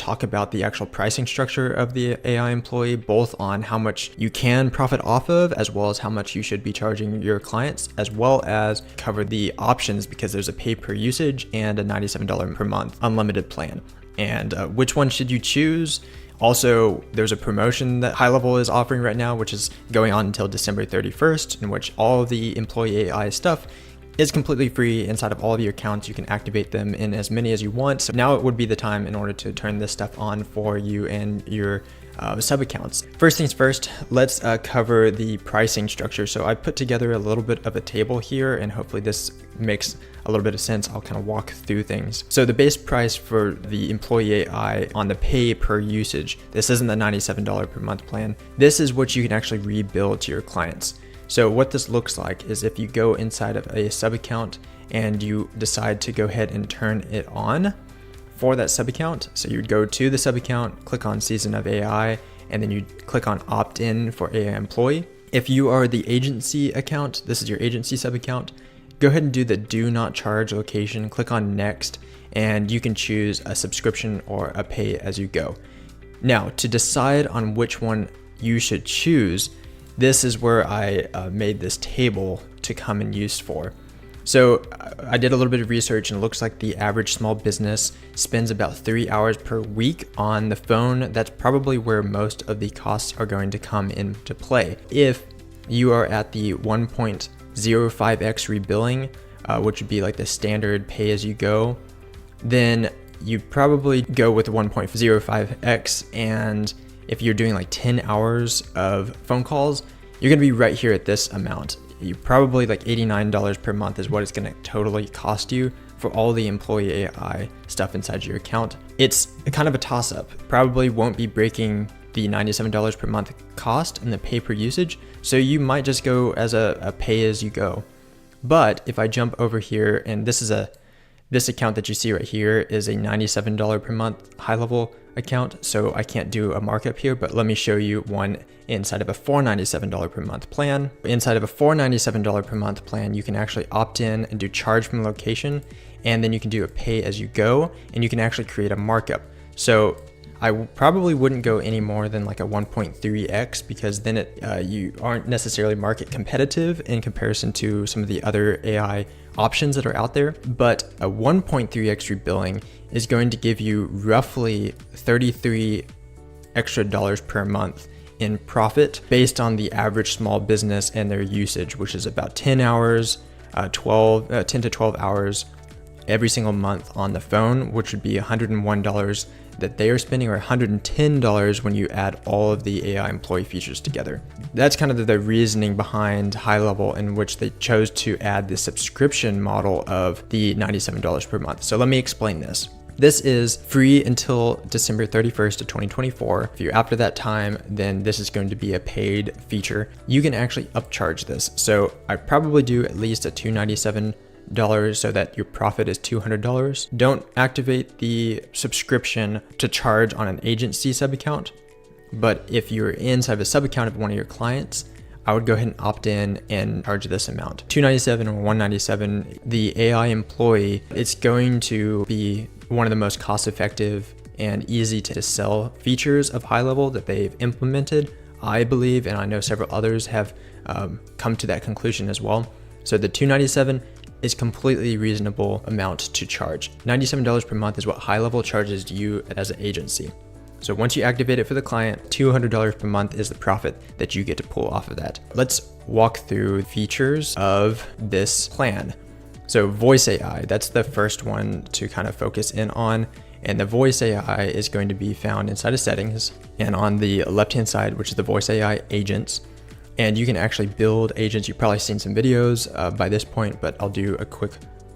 talk about the actual pricing structure of the AI employee, both on how much you can profit off of, as well as how much you should be charging your clients, as well as cover the options, because there's a pay per usage and a $97 per month unlimited plan. And which one should you choose? Also, there's a promotion that �HighLevel is offering right now, which is going on until December 31st, in which all of the employee AI stuff is completely free inside of all of your accounts. You can activate them in as many as you want. So now it would be the time in order to turn this stuff on for you and your sub accounts. First things first, let's cover the pricing structure. So I put together a little bit of a table here, and hopefully this makes a little bit of sense. I'll kind of walk through things. So the base price for the employee AI on the pay per usage, this isn't the $97 per month plan. This is what you can actually rebuild to your clients. So what this looks like is if you go inside of a sub account and you decide to go ahead and turn it on for that sub account. So you'd go to the sub account, click on Season of AI, and then you click on opt in for AI employee. If you are the agency account, this is your agency sub account, go ahead and do the do not charge location, click on next, and you can choose a subscription or a pay as you go. Now, to decide on which one you should choose, this is where I made this table to come in use for. So I did a little bit of research, and it looks like the average small business spends about 3 hours per week on the phone. That's probably where most of the costs are going to come into play. If you are at the 1.05x rebilling, which would be like the standard pay as you go, then you'd probably go with 1.05x. And if you're doing like 10 hours of phone calls, you're gonna be right here at this amount. You probably like $89 per month is what it's gonna totally cost you for all the employee AI stuff inside your account. It's kind of a toss up. Probably won't be breaking the $97 per month cost in the pay per usage. So you might just go as a pay as you go. But if I jump over here, and this account that you see right here is a $97 per month �HighLevel account, so I can't do a markup here, but let me show you one inside of a $497 per month plan. Inside of a $497 per month plan, you can actually opt in and do charge from location, and then you can do a pay as you go, and you can actually create a markup. So I probably wouldn't go any more than like a 1.3x, because then you aren't necessarily market competitive in comparison to some of the other AI options that are out there. But a 1.3x rebilling is going to give you roughly $33 extra per month in profit based on the average small business and their usage, which is about 10 hours, 10 to 12 hours every single month on the phone, which would be $101 that they are spending, or $110 when you add all of the AI employee features together. That's kind of the reasoning behind �HighLevel, in which they chose to add the subscription model of the $97 per month. So let me explain this. This is free until December 31st of 2024. If you're after that time, then this is going to be a paid feature. You can actually upcharge this. So I probably do at least a $297 so that your profit is $200. Don't activate the subscription to charge on an agency sub account. But if you're inside of a sub account of one of your clients, I would go ahead and opt in and charge this amount. $297 or $197, the AI employee, it's going to be one of the most cost-effective and easy to sell features of �HighLevel that they've implemented, I believe, and I know several others have come to that conclusion as well. So the $297 is completely reasonable amount to charge. $97 per month is what �HighLevel charges you as an agency. So once you activate it for the client, $200 per month is the profit that you get to pull off of that. Let's walk through features of this plan. So voice AI, that's the first one to kind of focus in on. And the voice AI is going to be found inside of settings, and on the left-hand side, which is the voice AI agents. And you can actually build agents. You've probably seen some videos by this point, but I'll do a quick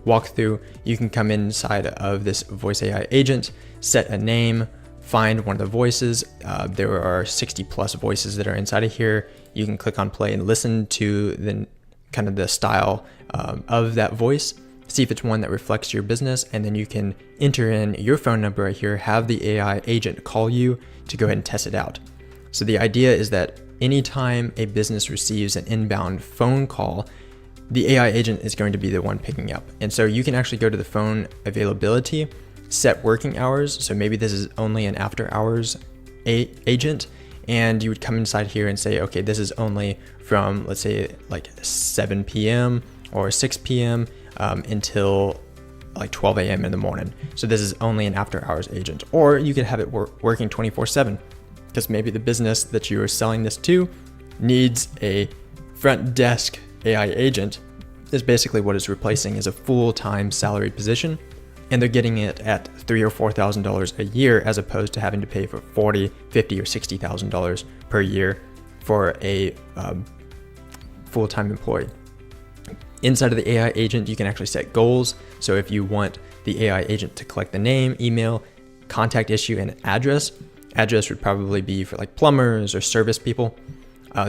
walkthrough. You can come inside of this voice AI agent, set a name, find one of the voices. There are 60 plus voices that are inside of here. You can click on play and listen to the kind of the style of that voice, see if it's one that reflects your business, and then you can enter in your phone number right here, have the AI agent call you to go ahead and test it out. So the idea is that anytime a business receives an inbound phone call, the AI agent is going to be the one picking up. And so you can actually go to the phone availability, set working hours. So maybe this is only an after hours agent, and you would come inside here and say, okay, this is only from, let's say, like 7 p.m. or 6 p.m. Until like 12 a.m. in the morning. So this is only an after hours agent. Or you could have it working 24/7, because maybe the business that you are selling this to needs a front desk AI agent. Is basically what it's replacing, is a full-time salaried position, and they're getting it at $3,000 or $4,000 a year, as opposed to having to pay for $40,000, $50,000, or $60,000 per year for a full-time employee. Inside of the AI agent, you can actually set goals. So if you want the AI agent to collect the name, email, contact issue, and address would probably be for like plumbers or service people.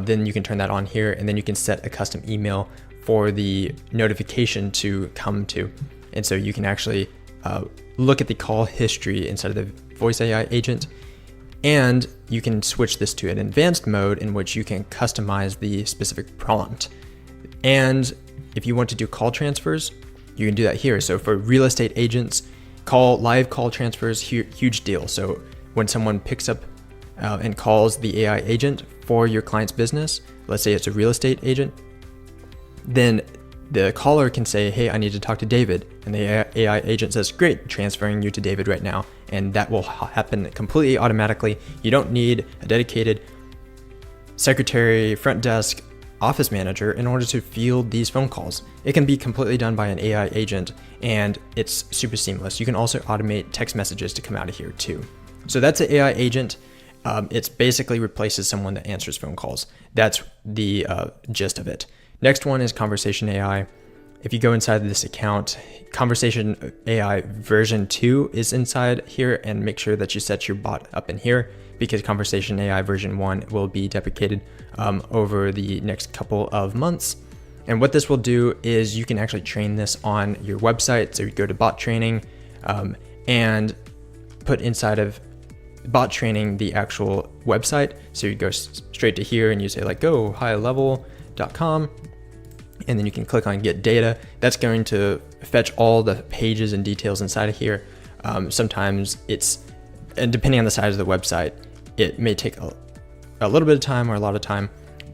Then you can turn that on here, and then you can set a custom email for the notification to come to. And so you can actually look at the call history inside of the voice AI agent, and you can switch this to an advanced mode in which you can customize the specific prompt. And if you want to do call transfers, you can do that here. So for real estate agents, live call transfers, huge deal. So when someone picks up and calls the AI agent for your client's business, let's say it's a real estate agent, then the caller can say, hey, I need to talk to David. And the AI agent says, great, transferring you to David right now. And that will happen completely automatically. You don't need a dedicated secretary, front desk, office manager in order to field these phone calls. It can be completely done by an AI agent, and it's super seamless. You can also automate text messages to come out of here too. So that's an AI agent. It's basically replaces someone that answers phone calls. That's the gist of it. Next one is Conversation AI. If you go inside this account, Conversation AI version 2 is inside here, and make sure that you set your bot up in here, because Conversation AI version 1 will be deprecated over the next couple of months. And what this will do is you can actually train this on your website. So you go to bot training and put inside of bot training the actual website. So you go straight to here and you say like GoHighLevel.com, and then you can click on get data. That's going to fetch all the pages and details inside of here. Sometimes and depending on the size of the website, it may take a little bit of time or a lot of time,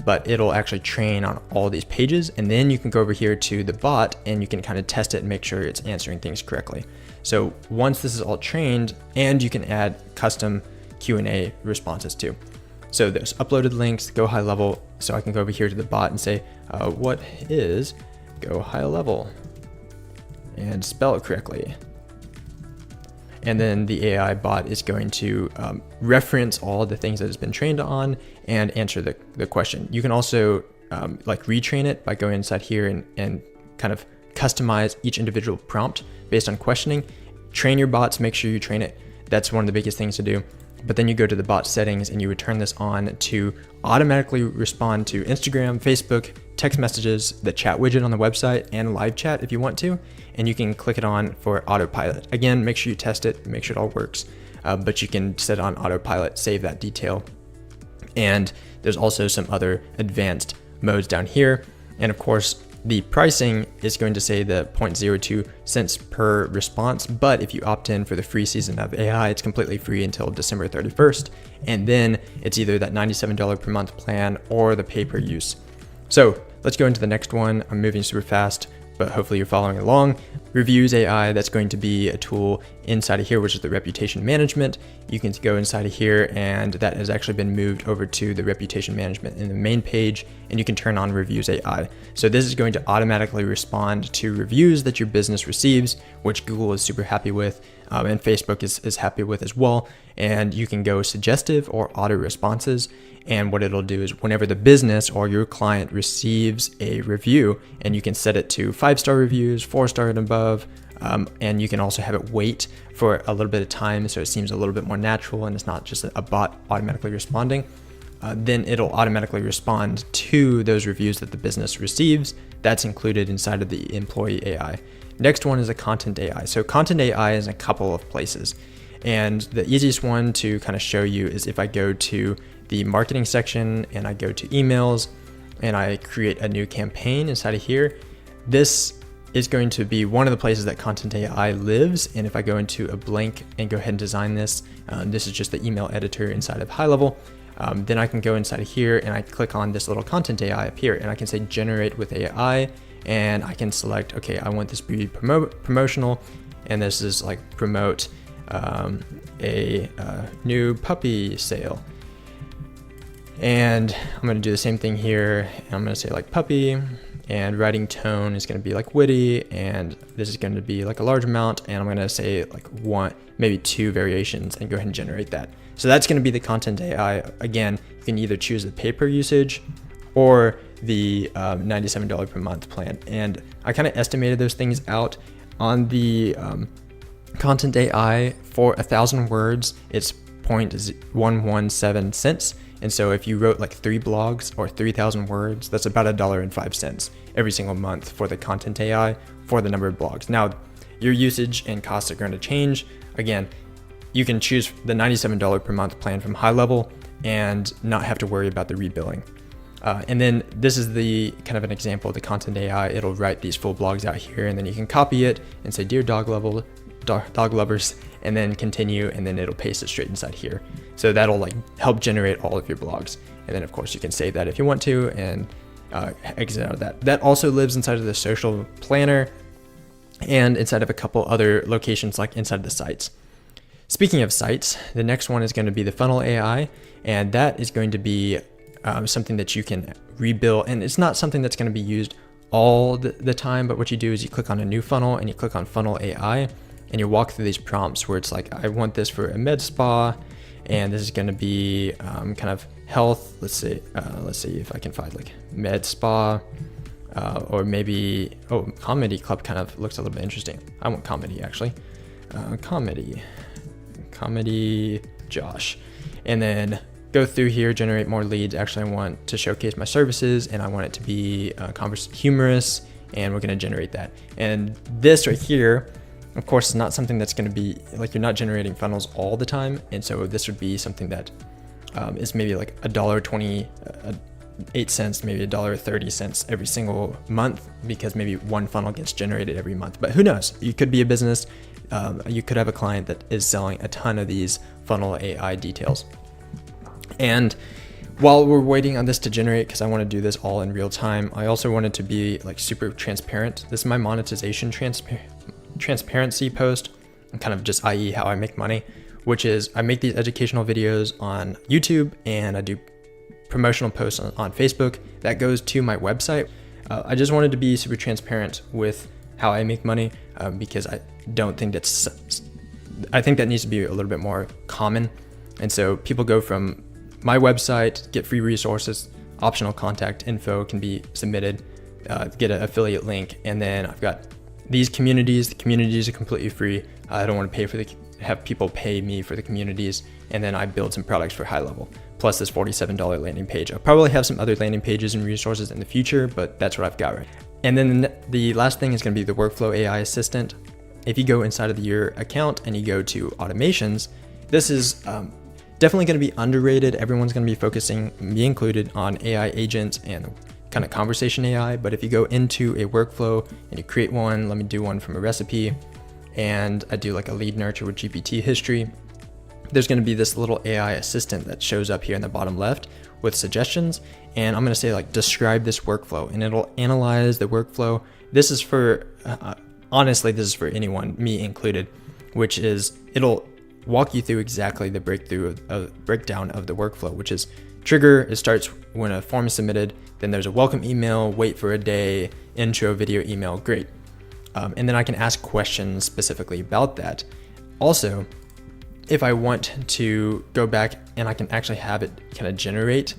but it'll actually train on all these pages. And then you can go over here to the bot and you can kind of test it and make sure it's answering things correctly. So once this is all trained, and you can add custom Q&A responses too. So there's uploaded links, GoHighLevel. So I can go over here to the bot and say, what is GoHighLevel? And spell it correctly. And then the AI bot is going to reference all the things that it's been trained on and answer the question. You can also like retrain it by going inside here and kind of customize each individual prompt based on questioning. Train your bots, make sure you train it. That's one of the biggest things to do. But then you go to the bot settings and you would turn this on to automatically respond to Instagram, Facebook, text messages, the chat widget on the website, and live chat if you want to. And you can click it on for autopilot. Again, make sure you test it, make sure it all works. But you can set it on autopilot, save that detail. And there's also some other advanced modes down here. And of course, the pricing is going to say the 0.02 cents per response, but if you opt in for the free season of AI, it's completely free until December 31st. And then it's either that $97 per month plan or the pay per use. So let's go into the next one. I'm moving super fast, but hopefully you're following along. Reviews AI, that's going to be a tool inside of here, which is the reputation management. You can go inside of here, and that has actually been moved over to the reputation management in the main page, and you can turn on Reviews AI. So this is going to automatically respond to reviews that your business receives, which Google is super happy with, and Facebook is happy with as well. And you can go suggestive or auto responses. And what it'll do is whenever the business or your client receives a review, and you can set it to 5-star reviews, 4-star and above, and you can also have it wait for a little bit of time so it seems a little bit more natural and it's not just a bot automatically responding. Then it'll automatically respond to those reviews that the business receives. That's included inside of the employee AI. Next one is a content AI. So content AI is in a couple of places. And the easiest one to kind of show you is if I go to the marketing section and I go to emails and I create a new campaign inside of here. This is going to be one of the places that Content AI lives. And if I go into a blank and go ahead and design this, this is just the email editor inside of GoHighLevel. Then I can go inside of here and I click on this little Content AI up here, and I can say generate with AI, and I can select, okay, I want this to be promotional, and this is like promote a new puppy sale. And I'm going to do the same thing here. I'm going to say like puppy, and writing tone is going to be like witty, and this is going to be like a large amount, and I'm going to say like one, maybe 2 variations, and go ahead and generate that. So that's going to be the Content AI. Again, you can either choose the pay per usage or the $97 per month plan. And I kind of estimated those things out on the Content AI. For 1,000 words, it's 0.117 cents. And so if you wrote like 3 blogs or 3,000 words, that's about $1.05 every single month for the Content AI for the number of blogs. Now, your usage and costs are going to change. Again, you can choose the $97 per month plan from GoHighLevel and not have to worry about the rebilling. And then this is the kind of an example of the Content AI. It'll write these full blogs out here, and then you can copy it and say, dear dog lovers, and then continue, and then it'll paste it straight inside here. So that'll like help generate all of your blogs. And then of course you can save that if you want to, and exit out of that. That also lives inside of the social planner and inside of a couple other locations like inside the sites. Speaking of sites, the next one is going to be the funnel AI, and that is going to be something that you can rebuild, and it's not something that's going to be used all the time, but what you do is you click on a new funnel and you click on funnel AI, and you walk through these prompts where it's like, I want this for a med spa, and this is going to be kind of health. Let's see if I can find like med spa, or maybe, comedy club kind of looks a little bit interesting. I want comedy actually. Comedy Josh, and then go through here, generate more leads. Actually, I want to showcase my services, and I want it to be humorous, and we're going to generate that. And this right here, of course, is not something that's going to be like, you're not generating funnels all the time, and so this would be something that is maybe like $1.28, maybe $1.30 every single month, because maybe one funnel gets generated every month. But who knows? You could be a business. You could have a client that is selling a ton of these funnel AI details. And while we're waiting on this to generate, because I want to do this all in real time, I also wanted to be like super transparent. This is my monetization transparency post, and kind of just i.e. how I make money, which is I make these educational videos on YouTube, and I do promotional posts on Facebook that goes to my website. I just wanted to be super transparent with how I make money, because I think that needs to be a little bit more common. And so people go from my website, get free resources, optional contact info can be submitted, get an affiliate link, and then I've got these communities. The communities are completely free. I don't want to have people pay me for the communities, and then I build some products for GoHighLevel, plus this $47 landing page. I'll probably have some other landing pages and resources in the future, but that's what I've got right. And then the last thing is going to be the workflow AI assistant. If you go inside of your account and you go to automations, this is definitely going to be underrated. Everyone's going to be focusing, me included, on AI agents and kind of conversation AI. But if you go into a workflow and you create one, let me do one from a recipe, and I do like a lead nurture with GPT history, there's going to be this little AI assistant that shows up here in the bottom left with suggestions. And I'm going to say like, describe this workflow, and it'll analyze the workflow. This is for, honestly, this is for anyone, me included, which is it'll walk you through exactly the breakdown of the workflow, which is trigger. It starts when a form is submitted, then there's a welcome email, wait for a day, intro video email, great. And then I can ask questions specifically about that. Also, if I want to go back and I can actually have it kind of generate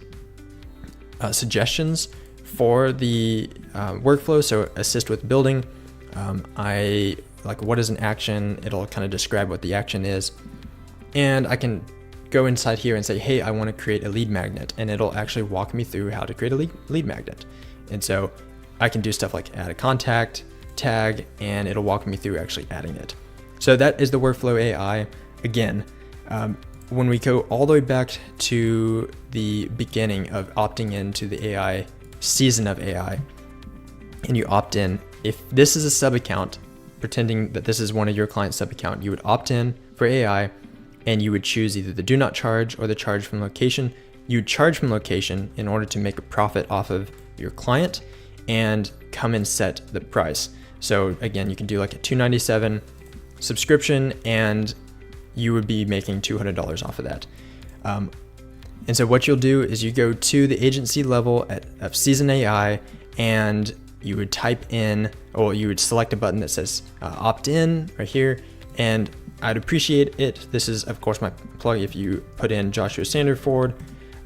suggestions for the workflow, so assist with building, I like, what is an action? It'll kind of describe what the action is. And I can go inside here and say, hey, I want to create a lead magnet, and it'll actually walk me through how to create a lead magnet. And so I can do stuff like add a contact, tag, and it'll walk me through actually adding it. So that is the workflow AI. Again, when we go all the way back to the beginning of opting into the AI season of AI, and you opt in, if this is a sub account, pretending that this is one of your client's sub account, you would opt in for AI and you would choose either the do not charge or the charge from location. You would charge from location in order to make a profit off of your client and come and set the price. So again, you can do like a $297 subscription and you would be making $200 off of that. And so what you'll do is you go to the agency level of Season AI and you would type in, or you would select a button that says opt in right here. And I'd appreciate it. This is of course my plug. If you put in Joshua Sanderford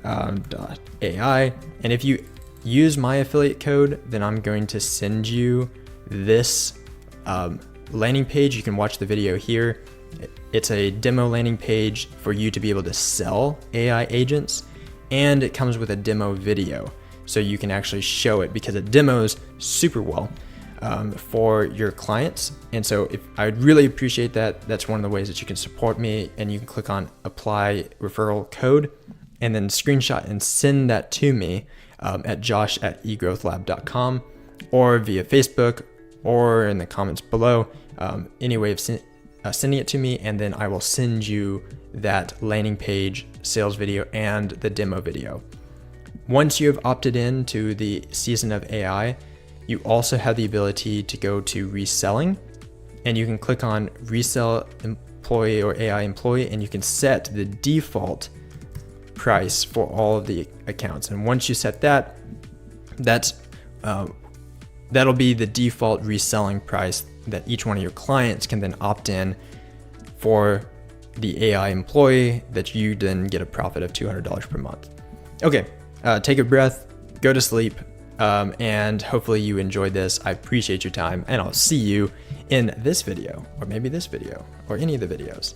.ai, and if you use my affiliate code, then I'm going to send you this landing page. You can watch the video here. It's a demo landing page for you to be able to sell AI agents, and it comes with a demo video. So you can actually show it because it demos super well for your clients. And so I would really appreciate that. That's one of the ways that you can support me, and you can click on apply referral code and then screenshot and send that to me at josh@egrowthlab.com or via Facebook or in the comments below. Any way of sending it to me, and then I will send you that landing page, sales video, and the demo video. Once you have opted in to the season of AI, you also have the ability to go to reselling, and you can click on resell employee or AI employee, and you can set the default price for all of the accounts. And once you set that, that'll be the default reselling price that each one of your clients can then opt in for the AI employee, that you then get a profit of $200 per month. Okay, take a breath, go to sleep, and hopefully you enjoyed this. I appreciate your time, and I'll see you in this video, or maybe this video, or any of the videos.